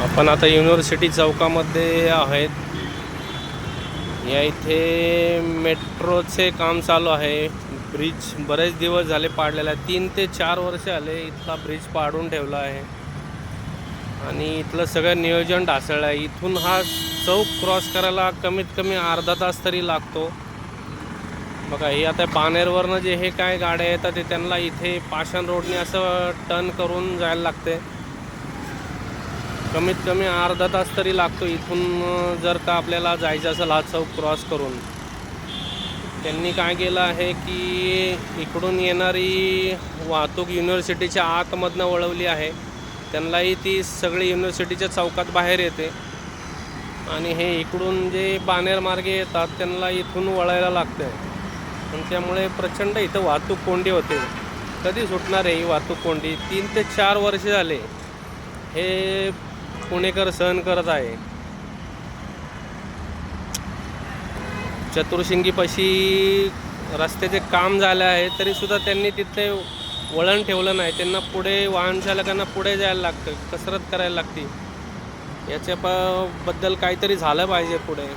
आपण आता युनिव्हर्सिटी चौकामध्ये आहेत. या इथे मेट्रोचे काम चालू आहे. ब्रिज बरेच दिवस झाले पाडलेला आहे. 3 ते 4 वर्ष आले इथला ब्रिज पाडून ठेवला आहे आणि इथलं सगळं नियोजन ढासळलं आहे. इथून हा चौक क्रॉस करायला कमीत कमी अर्धा तास तरी लागतो. बघा हे आता बाणेरवरनं जे हे काय गाड्या येतात ते त्यांना इथे पाषाण रोडने असं टर्न करून जायला लागते. कमीत कमी अर्धा तास तरी लागतो इथून जर का आपल्याला जायचं असेल हा चौक क्रॉस करून. त्यांनी काय केलं आहे की इकडून येणारी वाहतूक युनिव्हर्सिटीच्या आतमधनं वळवली आहे. त्यांनाही ती सगळी युनिव्हर्सिटीच्या चौकात बाहेर येते आणि हे इकडून जे बाणेर मार्गे येतात त्यांना इथून वळायला लागते. आणि त्यामुळे प्रचंड इथं वाहतूक कोंडी होते. कधी सुटणार आहे ही वाहतूक कोंडी? 3 ते 4 वर्ष झाले हे पुणेकर सहन करत आहे. चतुर्शिंगीपाशी रस्त्याचे काम झाले आहे तरीसुद्धा त्यांनी तिथे वळण ठेवलं नाही. त्यांना पुढे वाहन चालकांना पुढे जायला लागतं, कसरत करायला लागते. याच्याबद्दल काहीतरी झालं पाहिजे पुढे.